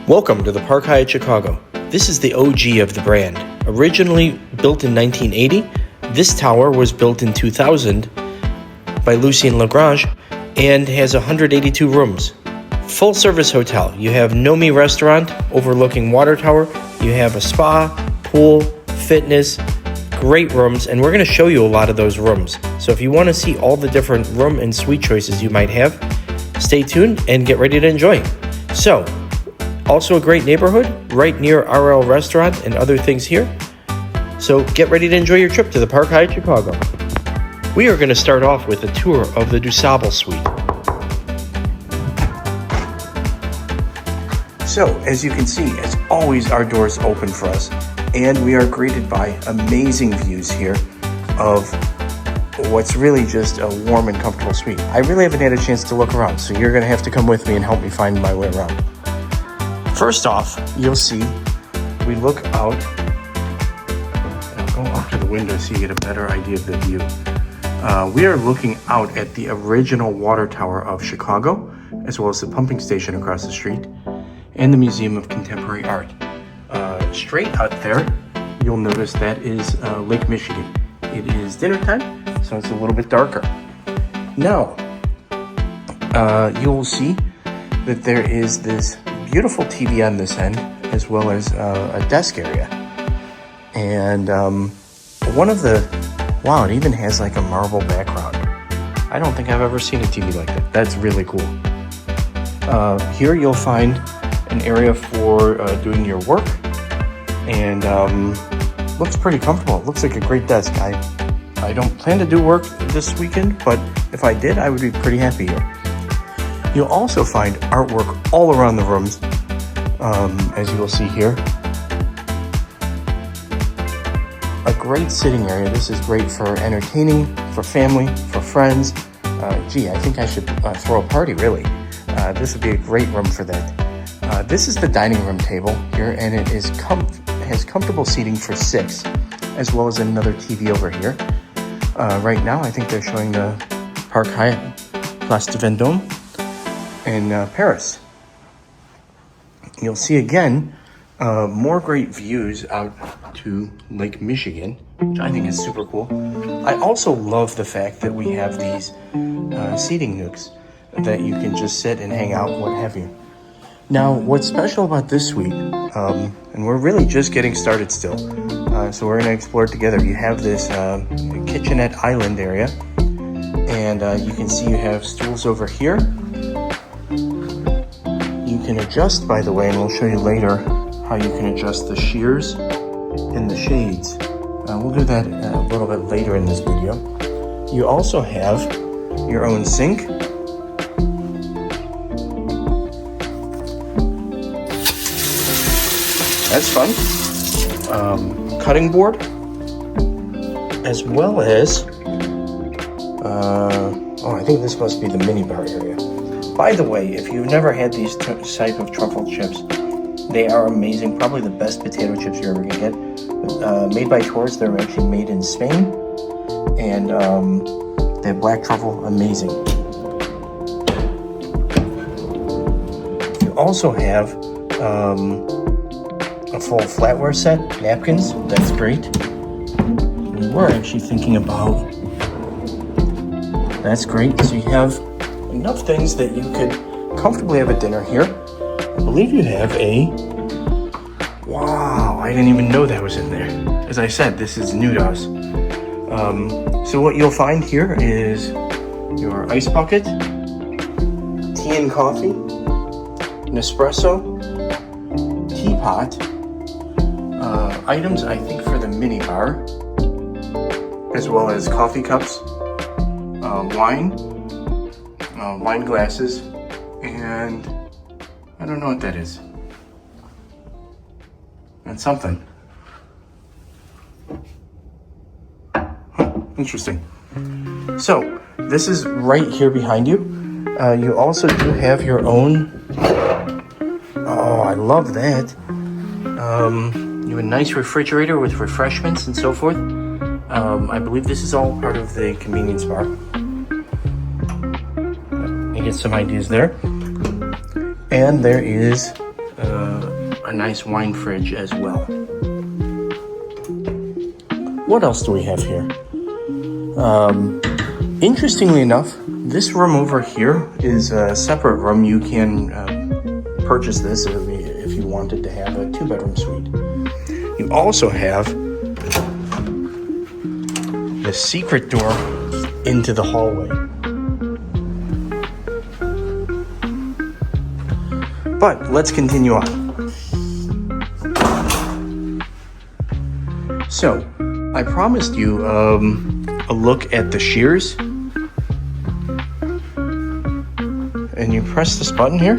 Welcome to the Park Hyatt Chicago. This is the OG of the brand. Originally built in 1980, this tower was built in 2000 by Lucien Lagrange and has 182 rooms. Full service hotel. You have NoMi restaurant overlooking water tower. You have a spa, pool, fitness, great rooms, and we're going to show you a lot of those rooms. So if you want to see all the different room and suite choices you might have, stay tuned and get ready to enjoy. So, also a great neighborhood right near RL Restaurant and other things here. So get ready to enjoy your trip to the Park Hyatt Chicago. We are going to start off with a tour of the DuSable Suite. So as you can see, as always, our doors open for us, and we are greeted by amazing views here of what's really just a warm and comfortable suite. I really haven't had a chance to look around, so you're going to have to come with me and help me find my way around. First off, you'll see we look out, and I'll go up to the window so you get a better idea of the view. We are looking out at the original water tower of Chicago, as well as the pumping station across the street, and the Museum of Contemporary Art. Straight out there, you'll notice that is Lake Michigan. It is dinner time, so it's a little bit darker. Now, you'll see that there is this beautiful TV on this end, as well as a desk area. And wow, it even has like a marble background. I don't think I've ever seen a TV like that. That's really cool. Here you'll find an area for doing your work, and looks pretty comfortable. It looks like a great desk. I don't plan to do work this weekend, but if I did, I would be pretty happy here. You'll also find artwork all around the rooms, as you will see here. A great sitting area. This is great for entertaining, for family, for friends. I think I should throw a party, really. This would be a great room for that. This is the dining room table here, and it is has comfortable seating for 6, as well as another TV over here. Right now, I think they're showing the Park Hyatt Place de Vendôme in Paris. You'll see again more great views out to Lake Michigan, which I think is super cool. I also love the fact that we have these seating nooks that you can just sit and hang out, what have you. Now, what's special about this suite, and we're really just getting started still, so we're going to explore it together. You have this kitchenette island area, and you can see you have stools over here. You can adjust, by the way, and we'll show you later how you can adjust the shears and the shades. We'll do that a little bit later in this video. You also have your own sink. That's fun. Cutting board, as well as, I think this must be the mini bar area. By the way, if you've never had these type of truffle chips, they are amazing. Probably the best potato chips you're ever gonna get. Made by Torres, they're actually made in Spain, and they have black truffle, amazing. You also have a full flatware set, napkins, that's great. We were actually thinking about, that's great. So you have enough things that you could comfortably have a dinner here. I believe you have wow, I didn't even know that was in there. As I said, this is new to us. So what you'll find here is your ice bucket, tea and coffee, Nespresso, teapot, items I think for the mini bar, as well as coffee cups, wine glasses, and I don't know what that is. That's something. Interesting. So this is right here behind you. You also do have your own, I love that. You have a nice refrigerator with refreshments and so forth. I believe this is all part of the convenience bar. You get some ideas there. And there is a nice wine fridge as well. What else do we have here? Interestingly enough, this room over here is a separate room. You can purchase this if you wanted to have a 2-bedroom suite. You also have the secret door into the hallway. But let's continue on. So, I promised you a look at the shears. And you press this button here,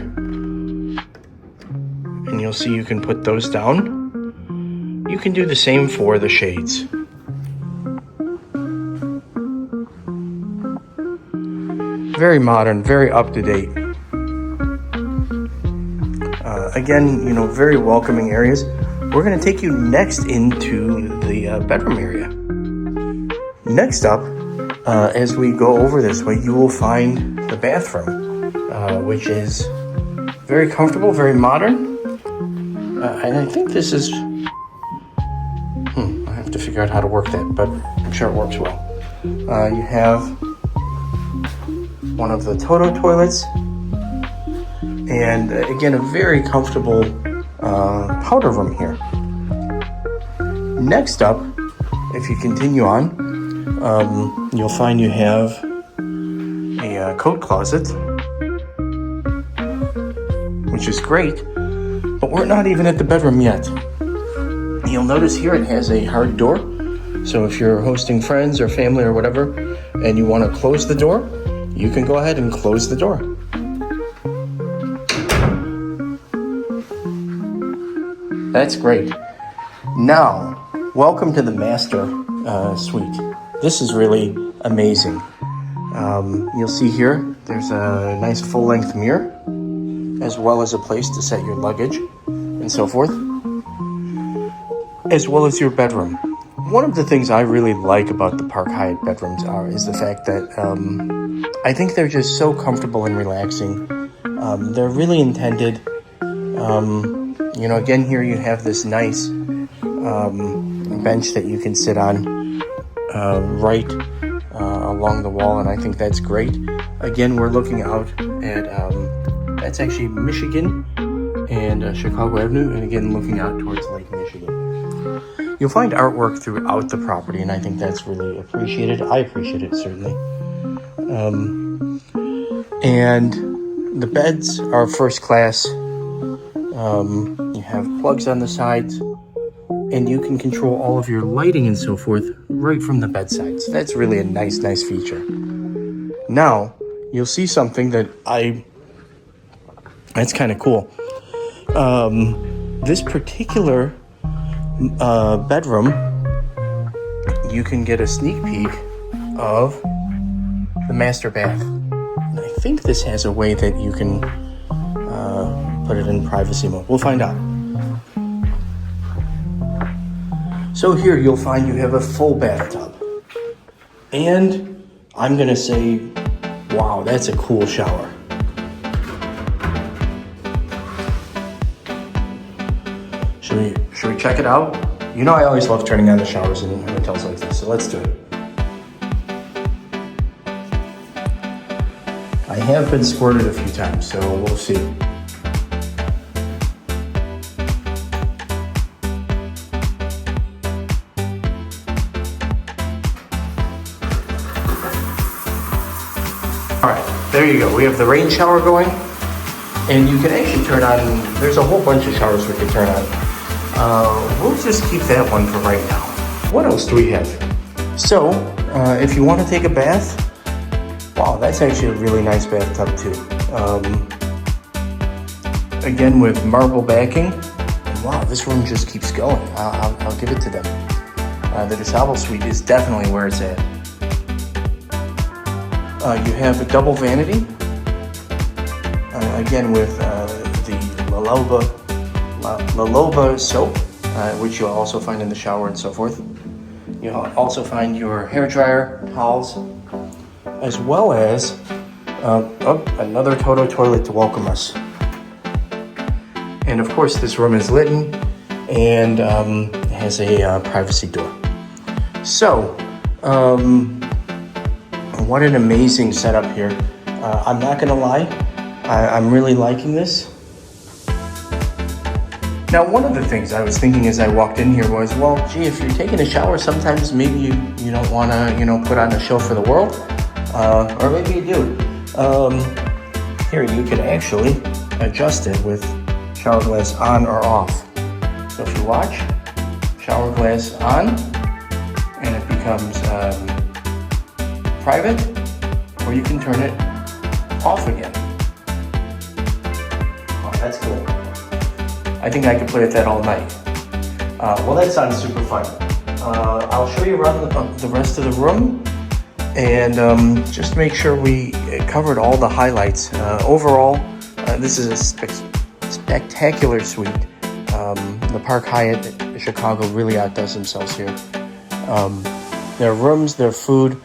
and you'll see you can put those down. You can do the same for the shades. Very modern, very up to date. Again, you know, very welcoming areas. We're going to take you next into the bedroom area. Next up, as we go over this way, you will find the bathroom, which is very comfortable, very modern. And I think this is, I have to figure out how to work that, but I'm sure it works well. You have one of the Toto toilets, and again, a very comfortable powder room here. Next up, if you continue on, you'll find you have a coat closet, which is great, but we're not even at the bedroom yet. You'll notice here it has a hard door, so if you're hosting friends or family or whatever, and you want to close the door, you can go ahead and close the door. That's great. Now, welcome to the master suite. This is really amazing. You'll see here, there's a nice full-length mirror, as well as a place to set your luggage and so forth, as well as your bedroom. One of the things I really like about the Park Hyatt bedrooms is the fact that I think they're just so comfortable and relaxing. They're really intended. You know, again, here you have this nice bench that you can sit on right along the wall, and I think that's great. Again, we're looking out at, that's actually Michigan and Chicago Avenue, and again, looking out towards Lake Michigan. You'll find artwork throughout the property, and I think that's really appreciated. I appreciate it, certainly. And the beds are first class. You have plugs on the sides, and you can control all of your lighting and so forth right from the bedside. So that's really a nice feature. Now, you'll see something that's kind of cool. This particular bedroom, you can get a sneak peek of the master bath. And I think this has a way that you can put it in privacy mode. We'll find out. So here you'll find you have a full bathtub. And I'm gonna say, wow, that's a cool shower. Should we check it out? You know I always love turning on the showers in hotels like this, so let's do it. I have been squirted a few times, so we'll see. All right, there you go. We have the rain shower going, and you can actually turn on, there's a whole bunch of showers we can turn on. We'll just keep that one for right now. What else do we have? So, if you want to take a bath, wow, that's actually a really nice bathtub too. Again, with marble backing. Wow, this room just keeps going. I'll give it to them. The DuSable Suite is definitely where it's at. You have a double vanity, again with the Laloba soap, which you'll also find in the shower and so forth. You'll also find your hairdryer, towels, as well as another Toto toilet to welcome us. And of course, this room is lit and has a privacy door. So, what an amazing setup here. I'm not gonna lie, I'm really liking this. Now, one of the things I was thinking as I walked in here was, well, gee, if you're taking a shower, sometimes maybe you don't wanna, put on a show for the world, or maybe you do. Here, you can actually adjust it with shower glass on or off. So if you watch, shower glass on, and it becomes private, or you can turn it off again. Oh, that's cool. I think I could play with that all night. Well, that sounds super fun. I'll show you around the rest of the room and just make sure we covered all the highlights. Overall, this is a spectacular suite. The Park Hyatt in Chicago really outdoes themselves here. Their rooms, their food,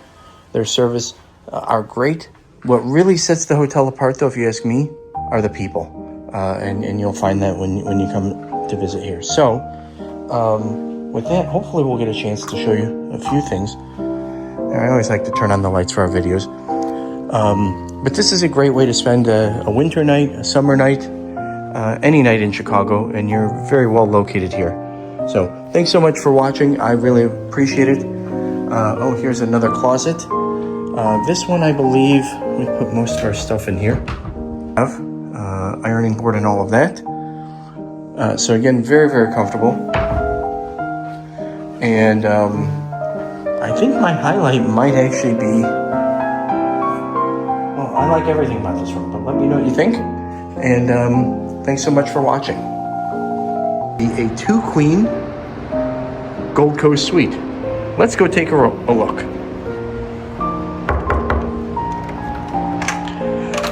their service are great. What really sets the hotel apart, though, if you ask me, are the people. And you'll find that when you come to visit here. So, with that, hopefully we'll get a chance to show you a few things. I always like to turn on the lights for our videos. But this is a great way to spend a winter night, a summer night, any night in Chicago, and you're very well located here. So, thanks so much for watching. I really appreciate it. Oh, here's another closet. This one, I believe, we put most of our stuff in here. Ironing board and all of that. So again, very, very comfortable. And I think my highlight might actually be, well, I like everything about this room, but let me know what you think. And thanks so much for watching. A 2-queen Gold Coast suite. Let's go take a look.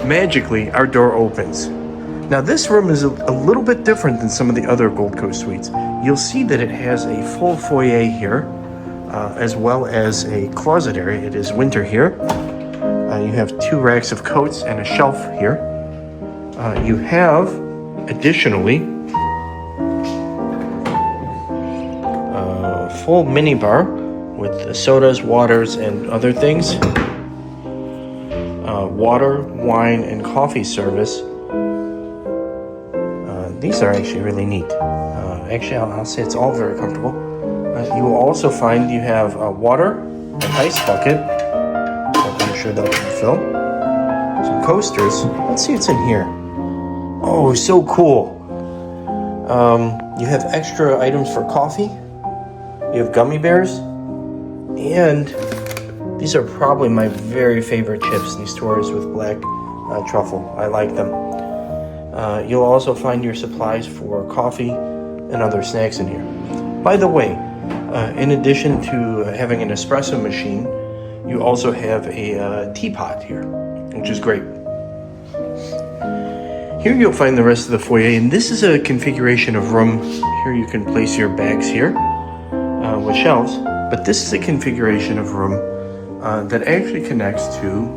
Magically, our door opens. Now, this room is a little bit different than some of the other Gold Coast suites. You'll see that it has a full foyer here, as well as a closet area. It is winter here. You have 2 racks of coats and a shelf here. You have, additionally, a full mini bar with sodas, waters, and other things. Water, wine, and coffee service. These are actually really neat. Actually, I'll say it's all very comfortable. You will also find you have water, an ice bucket. I'm sure that will fill. Some coasters. Let's see what's in here. Oh, so cool. You have extra items for coffee. You have gummy bears. And these are probably my very favorite chips, these Tours with black truffle. I like them. You'll also find your supplies for coffee and other snacks in here. By the way, in addition to having an espresso machine, you also have a teapot here, which is great. Here you'll find the rest of the foyer, and this is a configuration of room. Here you can place your bags here with shelves, but this is a configuration of room that actually connects to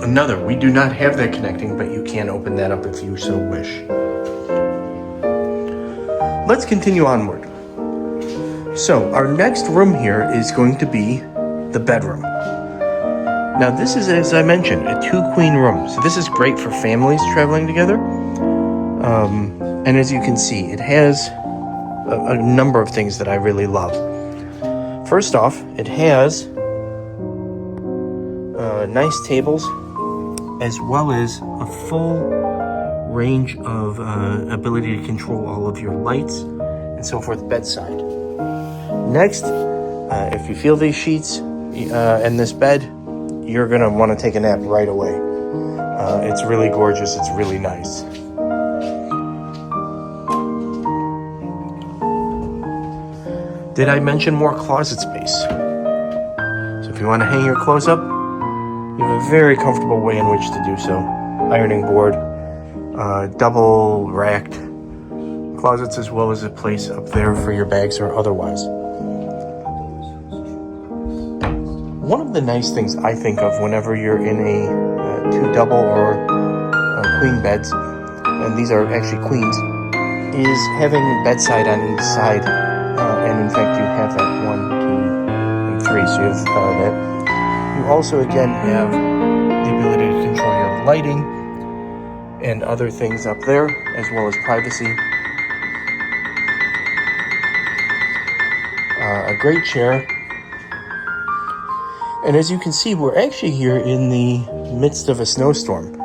another. We do not have that connecting, but you can open that up if you so wish. Let's continue onward. So our next room here is going to be the bedroom. Now this is, as I mentioned, a 2-queen room. So this is great for families traveling together. And as you can see, it has a number of things that I really love. First off, it has nice tables, as well as a full range of ability to control all of your lights and so forth bedside. Next, if you feel these sheets and this bed, you're gonna want to take a nap right away. It's really gorgeous, it's really nice. Did I mention more closet space? So if you want to hang your clothes up, you have a very comfortable way in which to do so. Ironing board, double racked closets, as well as a place up there for your bags or otherwise. One of the nice things I think of whenever you're in a 2 double or queen beds and these are actually queens, is having bedside on each side, and in fact you have that 1, 2, and 3, so you have that. You also again have the ability to control your lighting and other things up there, as well as privacy. A great chair. And as you can see, we're actually here in the midst of a snowstorm.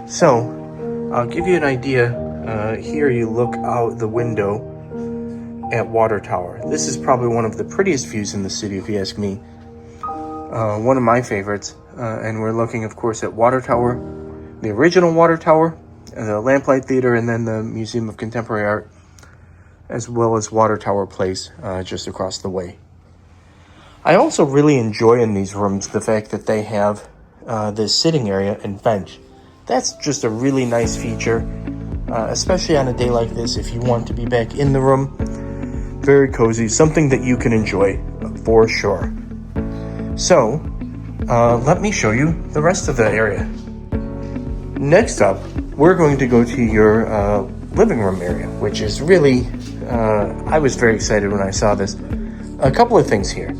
So, I'll give you an idea. Here you look out the window at Water Tower. This is probably one of the prettiest views in the city, if you ask me. One of my favorites. And we're looking, of course, at Water Tower, the original Water Tower, the Lamplight Theater, and then the Museum of Contemporary Art, as well as Water Tower Place, just across the way. I also really enjoy in these rooms the fact that they have this sitting area and bench. That's just a really nice feature, especially on a day like this if you want to be back in the room. Very cozy, something that you can enjoy for sure. So, let me show you the rest of the area. Next up, we're going to go to your living room area, which is really, I was very excited when I saw this. A couple of things here.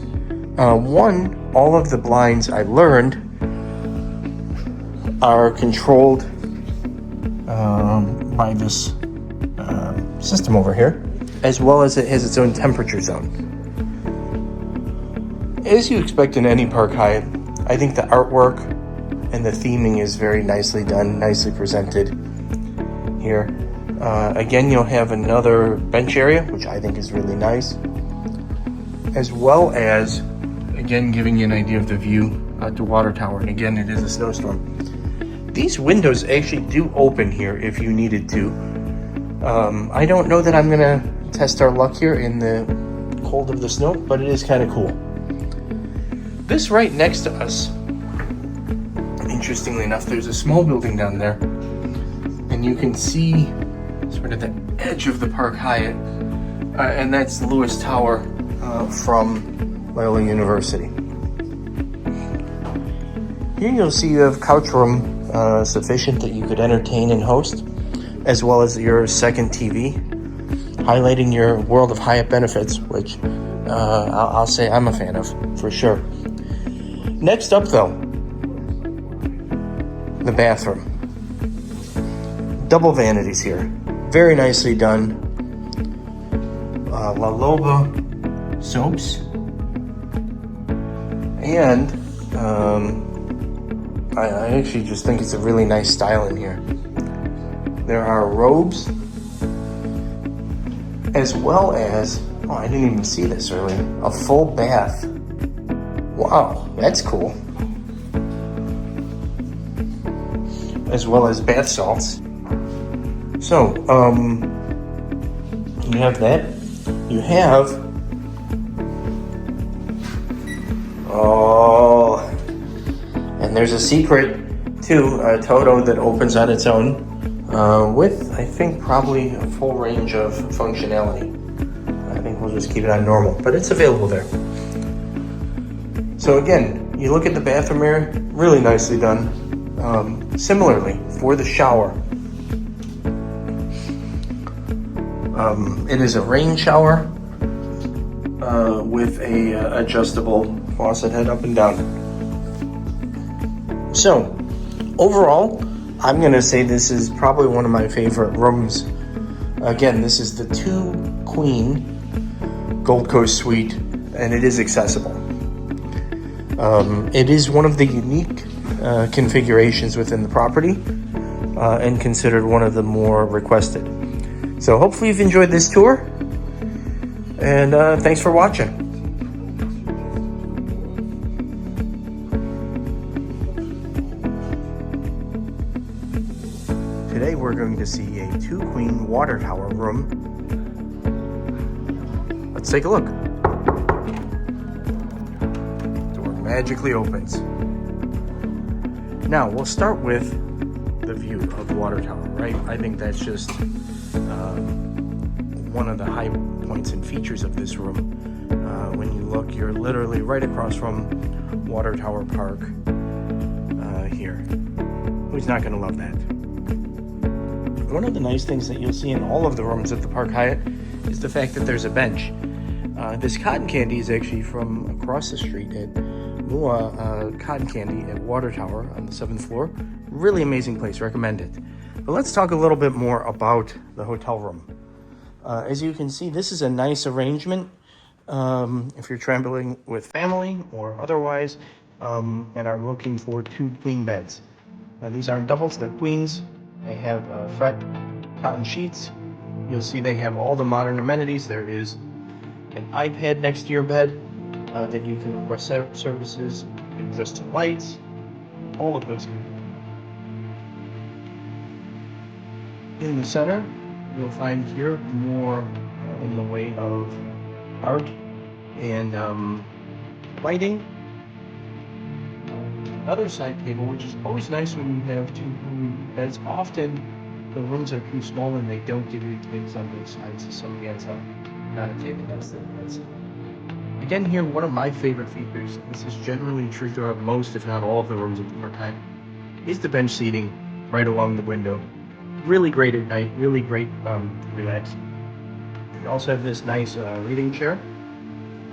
One, all of the blinds I learned are controlled by this system over here, as well as it has its own temperature zone. As you expect in any Park Hyatt, I think the artwork and the theming is very nicely done, nicely presented here. Again, you'll have another bench area, which I think is really nice, as well as, again, giving you an idea of the view out to Water Tower. And again, it is a snowstorm. These windows actually do open here if you needed to. I don't know that I'm gonna test our luck here in the cold of the snow, but it is kind of cool. This right next to us, interestingly enough, there's a small building down there, and you can see sort of the edge of the Park Hyatt, and that's Lewis Tower from Loyola University. Here you'll see you have couch room sufficient that you could entertain and host, as well as your second TV, highlighting your World of Hyatt benefits, which I'll say I'm a fan of, for sure. Next up though, the bathroom. Double vanities here. Very nicely done. La Loba soaps. And I actually just think it's a really nice style in here. There are robes, as well as, oh, I didn't even see this earlier, a full bath. Wow, that's cool. As well as bath salts. So, you have that. You have, oh, and there's a secret too, a Toto that opens on its own, with, I think, probably a full range of functionality. I think we'll just keep it on normal, but it's available there. So again, you look at the bathroom area, really nicely done. Similarly, for the shower, it is a rain shower with a adjustable faucet head up and down. So, overall, I'm gonna say this is probably one of my favorite rooms. Again, this is the 2-queen Gold Coast Suite, and it is accessible. It is one of the unique configurations within the property, and considered one of the more requested. So hopefully you've enjoyed this tour, and thanks for watching. Today we're going to see a 2-queen water tower room. Let's take a look. Door magically opens. Now we'll start with the view of the water tower, right? I think that's just one of the high points and features of this room. When you look, you're literally right across from Water Tower Park here. Who's not going to love that? One of the nice things that you'll see in all of the rooms at the Park Hyatt is the fact that there's a bench. This cotton candy is actually from across the street at Mua Cotton Candy at Water Tower on the 7th floor. Really amazing place, recommend it. But let's talk a little bit more about the hotel room. As you can see, this is a nice arrangement if you're traveling with family or otherwise and are looking for 2 queen beds. These aren't doubles, they're queens. They have fret cotton sheets. You'll see they have all the modern amenities. There is an iPad next to your bed that you can request services, adjust to lights, all of those. In the center, you'll find here more in the way of art and lighting. Another side table, which is always nice when you have 2 beds. Often the rooms are too small and they don't give you things on both sides, so somebody ends up not a table. That's it. Again, here, one of my favorite features, this is generally true throughout most, if not all of the rooms at the Park Hyatt, is the bench seating right along the window. Really great at night, really great to relax. You also have this nice reading chair,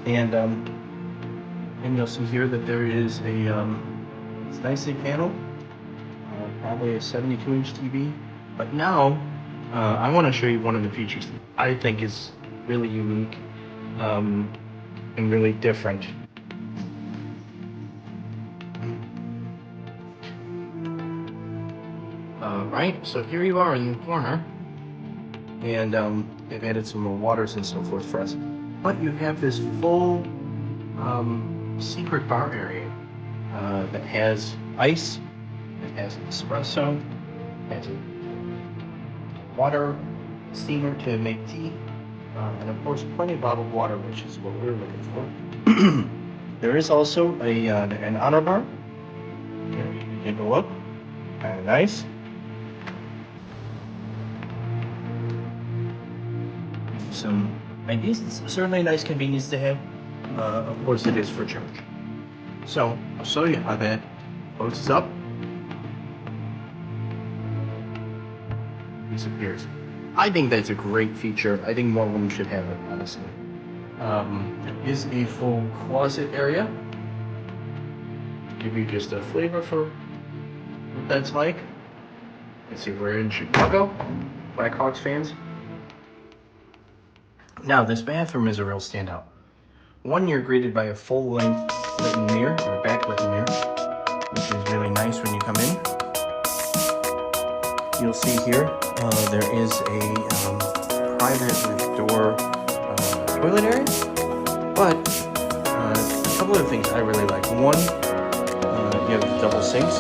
and you'll see here that there is a it's nicely paneled, probably a 72-inch TV. But now I want to show you one of the features that I think is really unique and really different. Right, so here you are in the corner, and they've added some more waters and so forth for us. But you have this full secret bar area that has ice, it has an espresso, it has a water steamer to make tea, and of course plenty of bottled water, which is what we're looking for. There is also an honor bar. Here, you can take a look. Kind of nice. Some ideas. It's certainly a nice convenience to have. Of course, it is for church. So I'll show you how that closes up. Disappears. I think that's a great feature. I think more rooms should have it, honestly. There is a full closet area. Give you just a flavor for what that's like. Let's see, we're in Chicago, Blackhawks fans. Now, this bathroom is a real standout. One, you're greeted by a full-length lit mirror, or backlit mirror, which is really nice when you come in. You'll see here, there is a private door toilet area, but a couple of things I really like. One, you have the double sinks.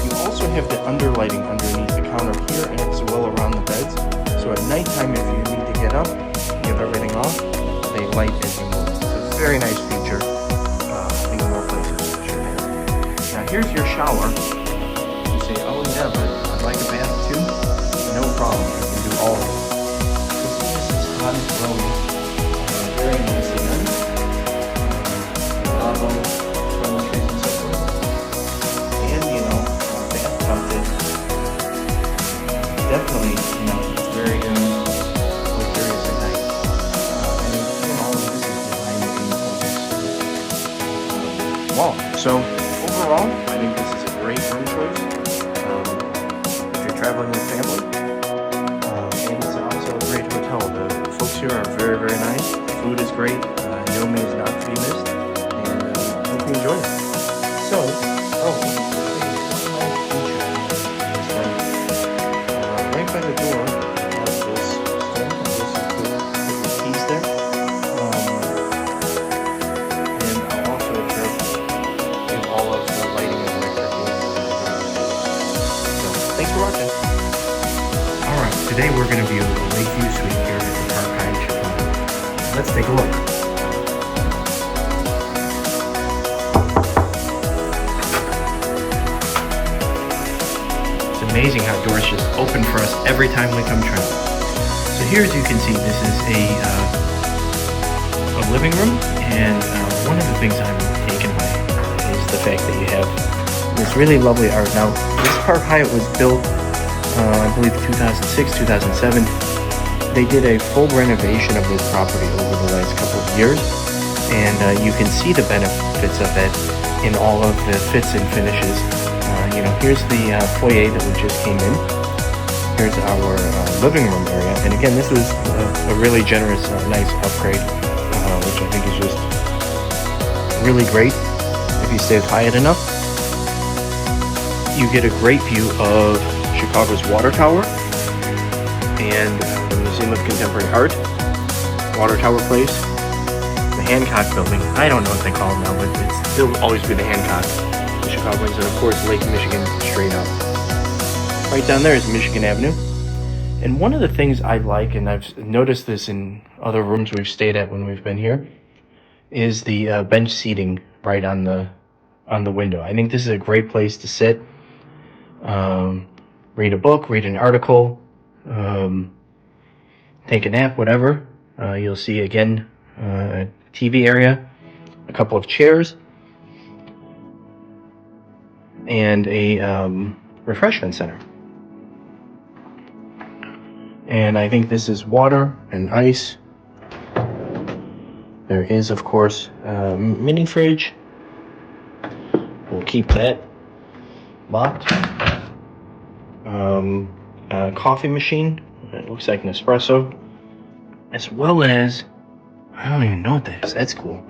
You also have the underlighting underneath the counter here and as well around the beds. So at nighttime, if you need to get up, you have everything off, they light as you move. It's a very nice feature. I think more places should have. Now here's your shower. You say, oh yeah, but I'd like a bath too. No problem, you can do all of it. This is hot and flowy. Very nicely done. Lava, toiletries and so forth. And, bathtub that definitely, it's very luxurious at night. And all of this is designed in wall. So overall, I think this is a great room choice if you're traveling with family. And it's also a great hotel. The folks here are very, very nice. The food is great. NoMi is not to be missed. And hope you enjoy it. So, right by the door, you have this thing. This put the keys there. And I'll also give all of the lighting and electric. So, thanks for watching. Alright, today we're going to view the Lakeview Suite here at the Park Hyatt Chicago. Let's take a look. Amazing how doors just open for us every time we come travel. So here, as you can see, this is a living room, and one of the things I'm taken by is the fact that you have this really lovely art. Now, this Park Hyatt was built I believe 2006, 2007. They did a full renovation of this property over the last couple of years, and you can see the benefits of it in all of the fits and finishes. Here's the foyer that we just came in. Here's our living room area, and again, this was a really generous, nice upgrade, which I think is just really great. If you stay with Hyatt enough, you get a great view of Chicago's Water Tower and the Museum of Contemporary Art, Water Tower Place, the Hancock Building. I don't know what they call it now, but it'll always be the Hancock, the Chicagoans, and of course Lake Michigan straight up. Right down there is Michigan Avenue. And one of the things I like, and I've noticed this in other rooms we've stayed at when we've been here, is the bench seating right on the window. I think this is a great place to sit, read a book, read an article, take a nap, whatever. You'll see again a TV area, a couple of chairs, and a refreshment center. And I think this is water and ice. There is, of course, a mini fridge. We'll keep that locked. A coffee machine. It looks like an espresso. As well as, I don't even know what that is. That's cool.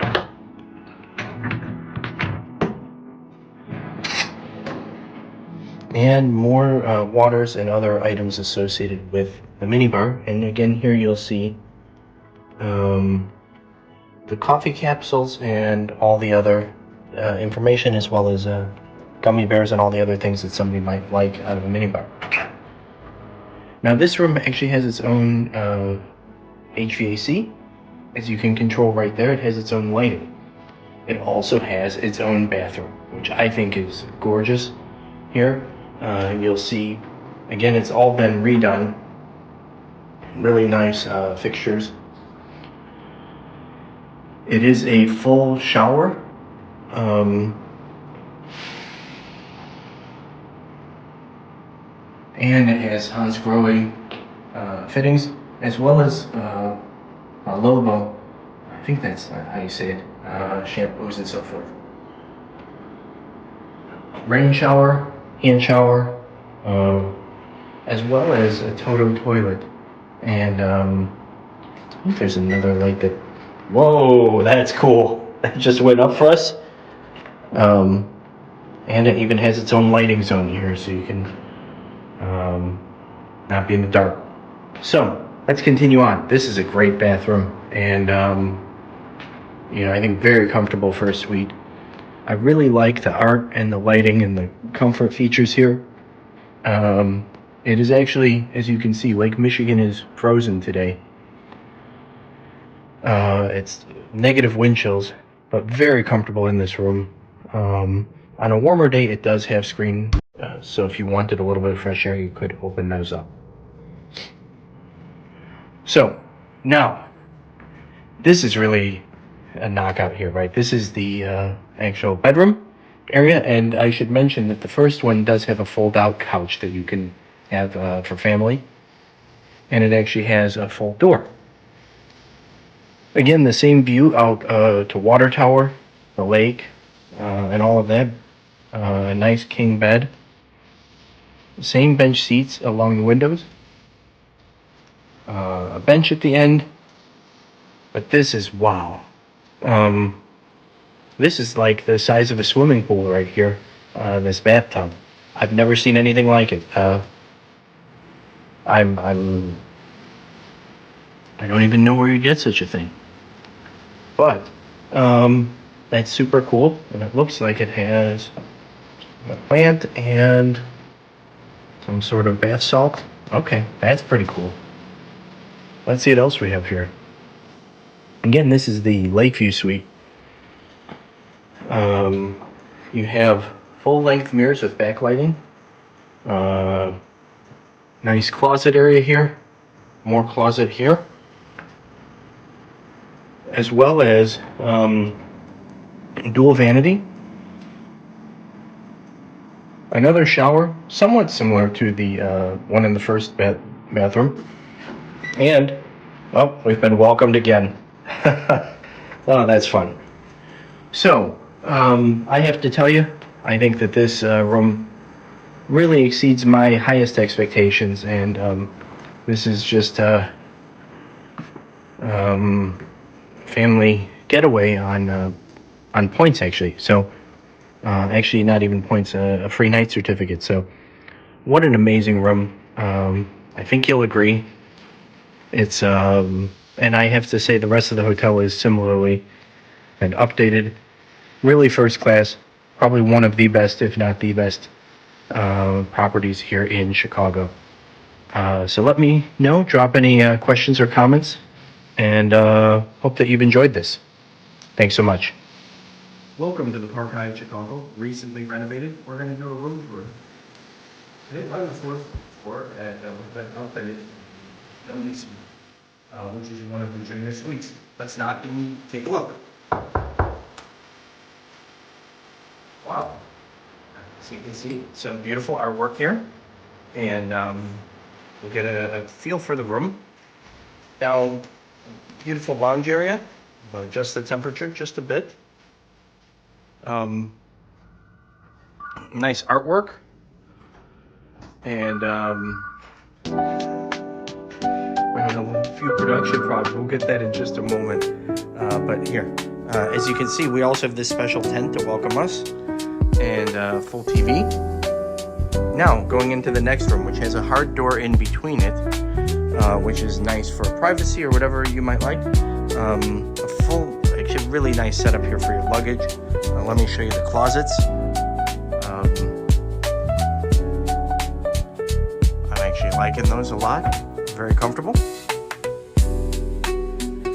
And more waters and other items associated with the minibar. And again, here you'll see the coffee capsules and all the other information, as well as gummy bears and all the other things that somebody might like out of a minibar. Now this room actually has its own HVAC, as you can control right there. It has its own lighting. It also has its own bathroom, which I think is gorgeous here. You'll see, again, it's all been redone. Really nice fixtures. It is a full shower. And it has Hansgrohe fittings, as well as a logo. I think that's how you say it. Shampoos and so forth. Rain shower, hand shower, as well as a Toto toilet. And I think there's another light that, whoa, that's cool. That just went up for us. And it even has its own lighting zone here, so you can not be in the dark. So let's continue on. This is a great bathroom, and I think very comfortable for a suite. I really like the art and the lighting and the comfort features here. It is actually, as you can see, Lake Michigan is frozen today. It's negative wind chills, but very comfortable in this room. On a warmer day, it does have screen, so if you wanted a little bit of fresh air, you could open those up. So, now, this is really a knockout here, right? This is the actual bedroom area, and I should mention that the first one does have a fold-out couch that you can have for family, and it actually has a full door. Again, the same view out to Water Tower, the lake, and all of that. A nice king bed. Same bench seats along the windows. A bench at the end. But this is, wow. This is like the size of a swimming pool right here. This bathtub. I've never seen anything like it. I don't even know where you get such a thing. But that's super cool, and it looks like it has a plant and some sort of bath salt. Okay, that's pretty cool. Let's see what else we have here. Again, this is the Lakeview Suite. You have full-length mirrors with backlighting. Nice closet area here. More closet here. As well as dual vanity. Another shower, somewhat similar to the one in the first bathroom. And, oh, we've been welcomed again. Oh, that's fun. So, I have to tell you, I think that this room really exceeds my highest expectations, and this is just a family getaway on points, actually. So, actually, not even points, a free night certificate. So, what an amazing room. I think you'll agree. It's and I have to say the rest of the hotel is similarly and updated, really first class, probably one of the best, if not the best, properties here in Chicago. So let me know, drop any questions or comments, and hope that you've enjoyed this. Thanks so much. Welcome to the Park Hyatt Chicago, recently renovated. We're going to do a room tour. Today on the fourth floor at the outfitted NoMi Suite, which is one of the junior suites. Let's not even take a look. Wow. So you can see some beautiful artwork here, and we'll get a feel for the room. Now, beautiful lounge area. Adjust the temperature just a bit. Nice artwork, and we have a few production props. We'll get that in just a moment. But here, as you can see, we also have this special tent to welcome us, and full TV. Now, going into the next room, which has a hard door in between it, which is nice for privacy or whatever you might like. A full, actually really nice setup here for your luggage. Let me show you the closets. I'm actually liking those a lot. Very comfortable.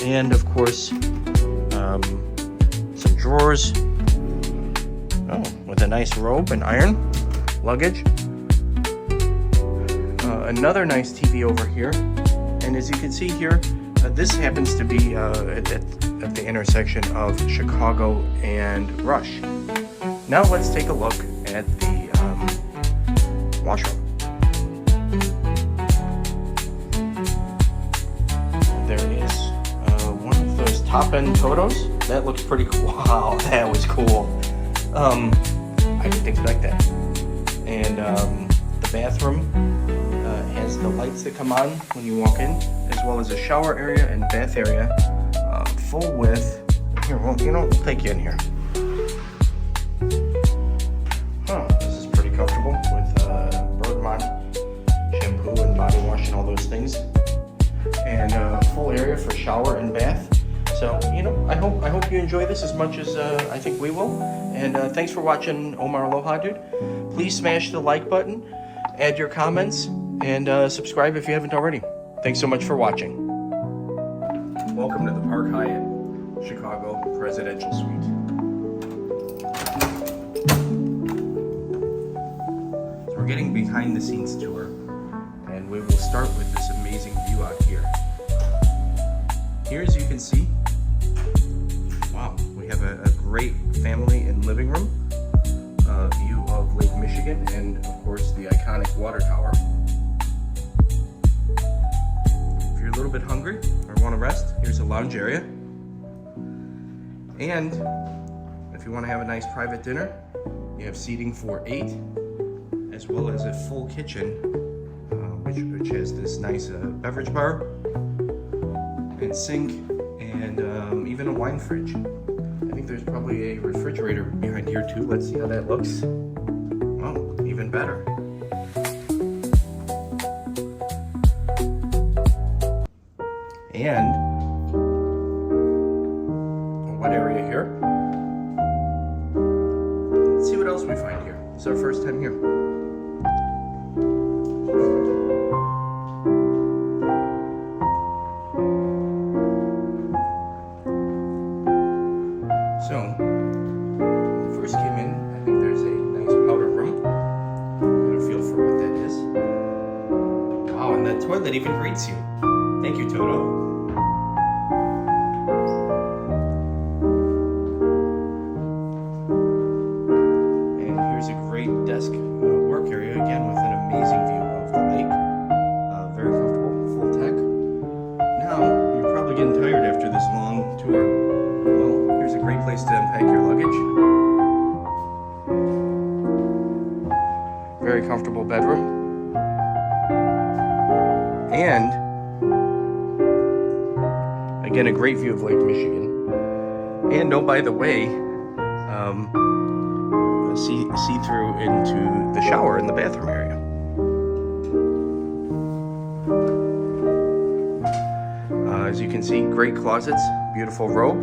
And of course, some drawers. Oh, with a nice robe and iron luggage. Another nice TV over here. And as you can see here, this happens to be at the intersection of Chicago and Rush. Now let's take a look at the washroom. There is one of those top-end photos. That looks pretty cool. Wow, that was cool. I didn't expect that. And the bathroom has the lights that come on when you walk in, as well as a shower area and bath area, full width. Here, well, we'll take you in here. This is pretty comfortable with Bergman shampoo and body wash and all those things, and a full area for shower and bath. So, I hope you enjoy this as much as I think we will. And thanks for watching Omar Aloha, dude. Please smash the like button, add your comments, and subscribe if you haven't already. Thanks so much for watching. Welcome to the Park Hyatt Chicago Presidential Suite. So we're getting behind the scenes tour, and we will start with this amazing view out here. Here, as you can see, wow, we have a great family and living room, view of Lake Michigan, and of course the iconic water tower. If you're a little bit hungry or want to rest, here's a lounge area. And if you want to have a nice private dinner, you have seating for 8, as well as a full kitchen, which has this nice beverage bar and sink, and even a wine fridge. I think there's probably a refrigerator behind here too. Let's see how that looks. Oh, even better. And a wet area here. Let's see what else we find here. It's our first time here. So, when we first came in, I think there's a nice powder room. Get a feel for what that is. Wow, and that toilet even greets you. Thank you, Toto. And here's a great desk probably getting tired after this long tour. Well, here's a great place to unpack your luggage. Very comfortable bedroom. And, again, a great view of Lake Michigan. And, oh, by the way, see through into the shower in the bathroom area. As you can see, great closets, beautiful robe,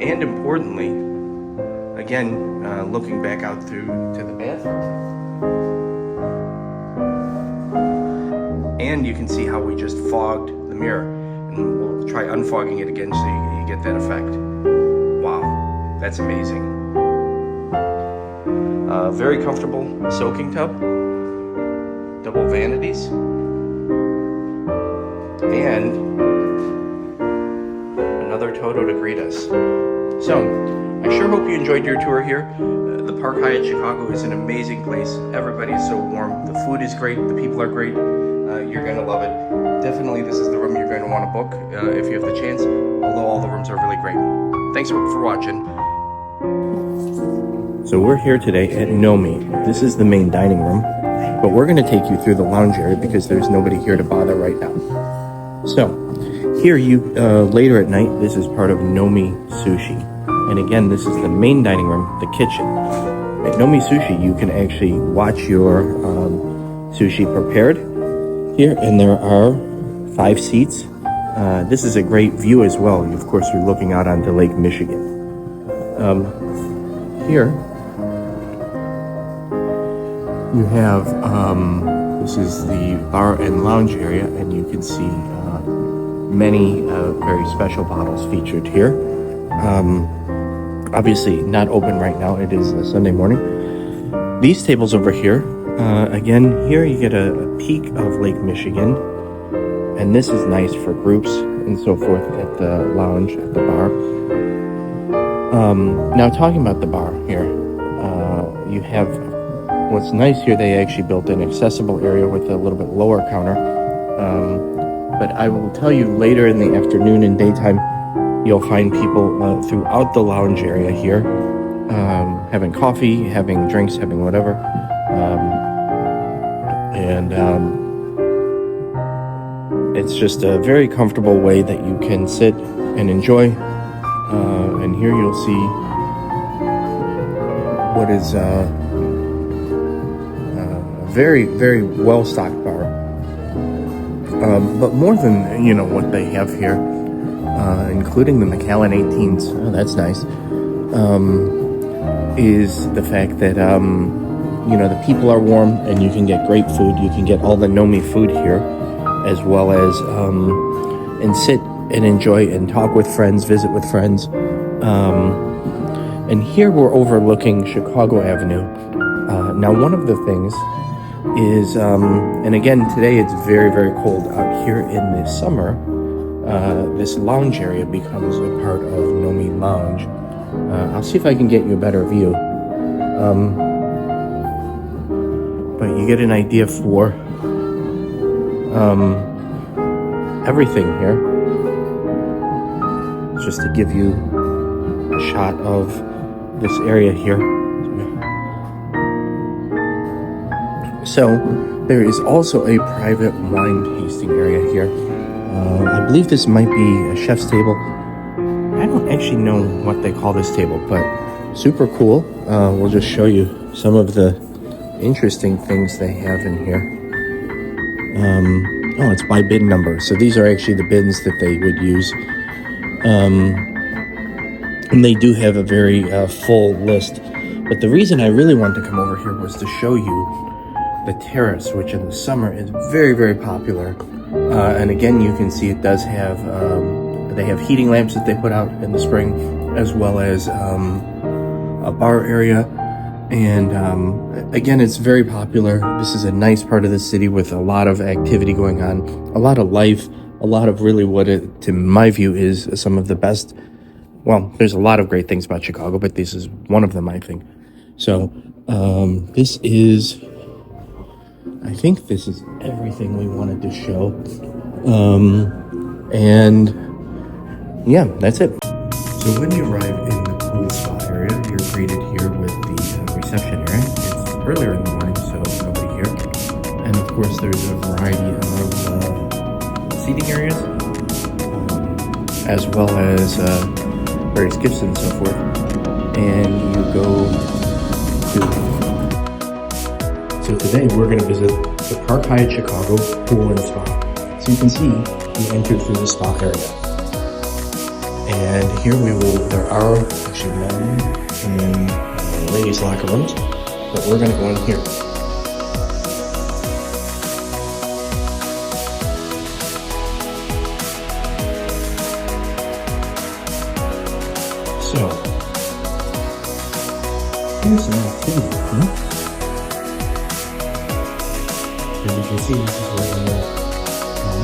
and importantly, again, looking back out through to the bathroom, and you can see how we just fogged the mirror, and we'll try unfogging it again so you get that effect. Wow, that's amazing. Very comfortable soaking tub, double vanities, and another Toto to greet us. So, I sure hope you enjoyed your tour here. The Park Hyatt Chicago is an amazing place. Everybody is so warm. The food is great. The people are great. You're going to love it. Definitely, this is the room you're going to want to book if you have the chance, although all the rooms are really great. Thanks for watching. So we're here today at NoMi. This is the main dining room, but we're going to take you through the lounge area because there's nobody here to bother right now. So, here later at night, this is part of NoMi Suite. And again, this is the main dining room, the kitchen. At NoMi Suite, you can actually watch your sushi prepared here, and there are 5 seats. This is a great view as well. Of course, you're looking out onto Lake Michigan. Here, you have, this is the bar and lounge area, and you can see many very special bottles featured here. Obviously not open right now, it is a Sunday morning. These tables over here, again, here you get a peek of Lake Michigan, and this is nice for groups and so forth at the lounge, at the bar. Now talking about the bar here, you have, what's nice here, they actually built an accessible area with a little bit lower counter. But I will tell you later in the afternoon and daytime, you'll find people throughout the lounge area here, having coffee, having drinks, having whatever. It's just a very comfortable way that you can sit and enjoy. And here you'll see what is a very, very well-stocked bar. But more than, what they have here, including the Macallan 18s, oh, that's nice, is the fact that, the people are warm and you can get great food. You can get all the NoMi food here, as well as, and sit and enjoy and talk with friends, visit with friends. And here we're overlooking Chicago Avenue. Now, one of the things is, and again, today it's very, very cold out here in the summer. This lounge area becomes a part of NoMi Lounge. I'll see if I can get you a better view. But you get an idea for everything here. Just to give you a shot of this area here. So there is also a private wine tasting area here. I believe this might be a chef's table. I don't actually know what they call this table, but super cool. We'll just show you some of the interesting things they have in here. Oh, it's by bin number. So these are actually the bins that they would use. And they do have a very full list. But the reason I really wanted to come over here was to show you the terrace, which in the summer is very, very popular. And again, you can see it does have, they have heating lamps that they put out in the spring, as well as a bar area. And again, it's very popular. This is a nice part of the city with a lot of activity going on, a lot of life, a lot of really what it, to my view, is some of the best. Well, there's a lot of great things about Chicago, but this is one of them, I think. So this is, I think this is everything we wanted to show. And yeah, that's it. So when you arrive in the pool spa area, you're greeted here with the reception area. It's earlier in the morning, so nobody here. And of course, there's a variety of seating areas, as well as various gifts and so forth. And you go to... So today we're going to visit the Park Hyatt Chicago Pool and Spa. So you can see we entered through the spa area. And here there are actually men and ladies' locker rooms, but we're going to go in here. So, here's some activity. As you can see, this is where the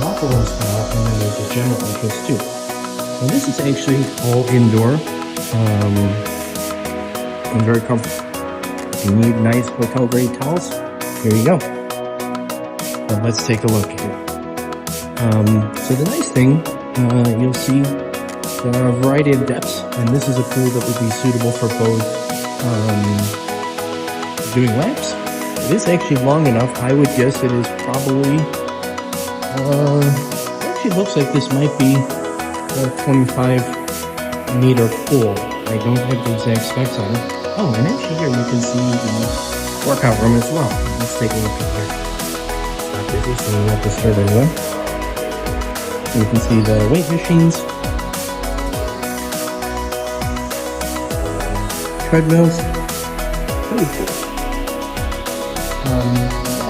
locker rooms come out, and then there's a general entrance too. And this is actually all indoor and very comfortable. If you need nice hotel grade towels, here you go. But let's take a look here. So the nice thing, you'll see there are a variety of depths, and this is a pool that would be suitable for both doing laps. It is actually long enough. I would guess it is probably, actually looks like this might be a 25-meter pool. I don't have the exact specs on it. Oh, and actually here you can see the workout room as well. Let's take a look at here. It's not busy, so we'll not disturb anyone. You can see the weight machines, treadmills. Pretty cool.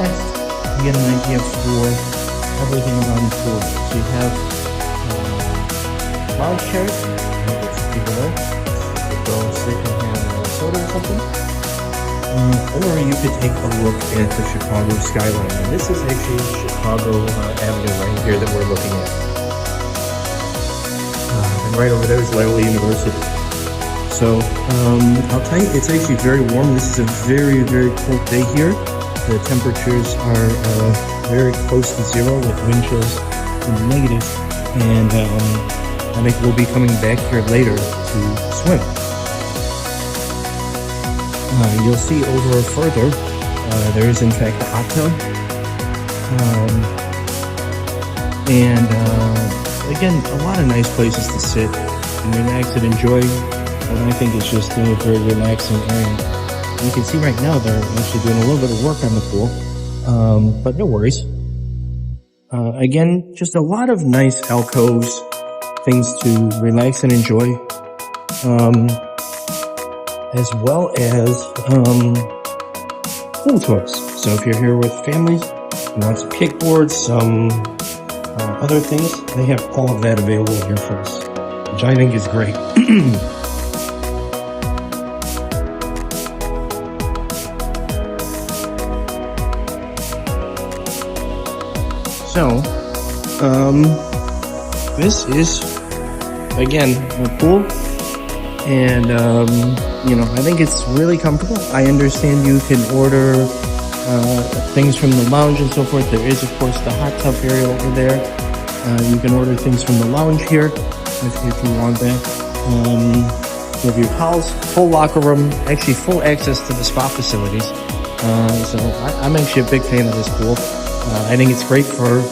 Next, you get an idea for everything around the pool. So you have lounge chairs. People there. You go sit and have a soda or something. Or you could take a look at the Chicago skyline. And this is actually Chicago Avenue right here that we're looking at. And right over there is Loyola University. So I'll tell you, it's actually very warm. This is a very, very cold day here. The temperatures are very close to zero with wind chills in the negatives. And I think we'll be coming back here later to swim. You'll see over further, there is in fact a hot tub. Again, a lot of nice places to sit and relax and enjoy. And I think it's just a very relaxing area. You can see right now they're actually doing a little bit of work on the pool, but no worries. Again, just a lot of nice alcoves, things to relax and enjoy, as well as pool tours. So if you're here with families, you want some kickboards, some other things, they have all of that available here for us, which I think is great. So, this is, again, a pool, and, you know, I think it's really comfortable. I understand you can order things from the lounge and so forth. There is, of course, the hot tub area over there. You can order things from the lounge here, if you want that. You have your towels, full locker room, actually full access to the spa facilities. So I'm actually a big fan of this pool. I think it's great for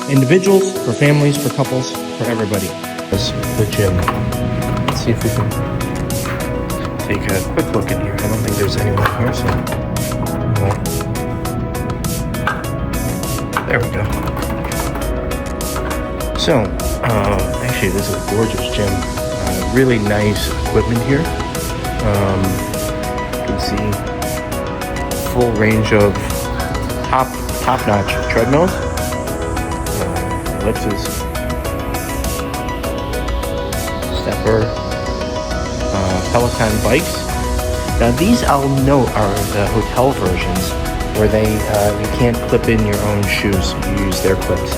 individuals, for families, for couples, for everybody. This is the gym. Let's see if we can take a quick look in here. I don't think there's anyone here, so there we go. So, actually this is a gorgeous gym. Really nice equipment here. You can see full range of top-notch treadmills, ellipses, stepper, Peloton bikes. Now these, I'll note, are the hotel versions where they you can't clip in your own shoes. You use their clips.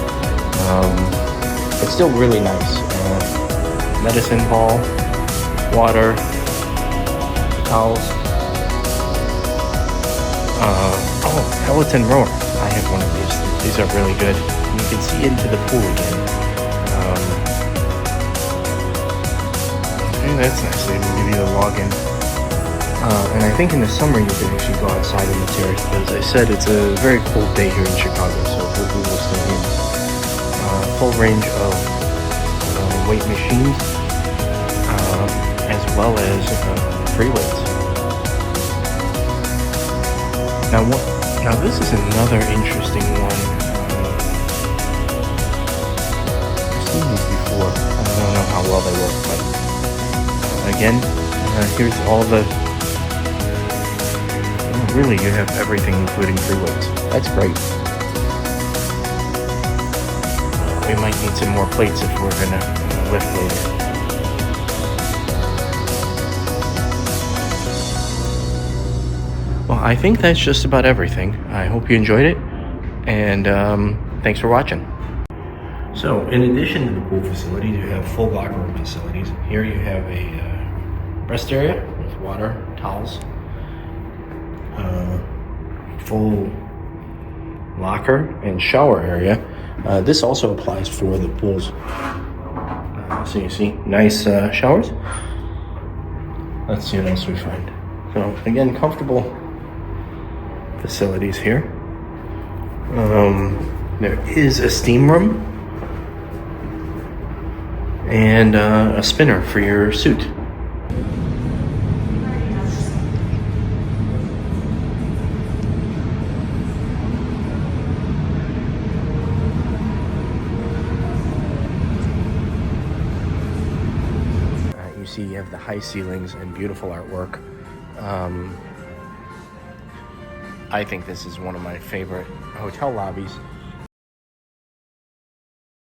But still really nice. Medicine ball, water, towels. Oh, Peloton rower. I have one of these. These are really good. You can see into the pool again. that's nice. They even give you a login. And I think in the summer you can actually go outside in the terrace. But as I said, it's a very cold day here in Chicago, so hopefully we'll stay in. Full range of weight machines, as well as free weights. Now this is another interesting one. I've seen these before. I don't know how well they work, but again, here's all the. Really, you have everything, including free weights. That's great. We might need some more plates if we're gonna lift later. Well, I think that's just about everything. I hope you enjoyed it, and thanks for watching. So, in addition to the pool facilities, you have full locker room facilities. Here you have a rest area with water, towels, full locker and shower area. This also applies for the pools. So you see, nice showers. Let's see what else we find. So again, comfortable facilities here. There is a steam room and a spinner for your suit. You have the high ceilings and beautiful artwork. I think this is one of my favorite hotel lobbies.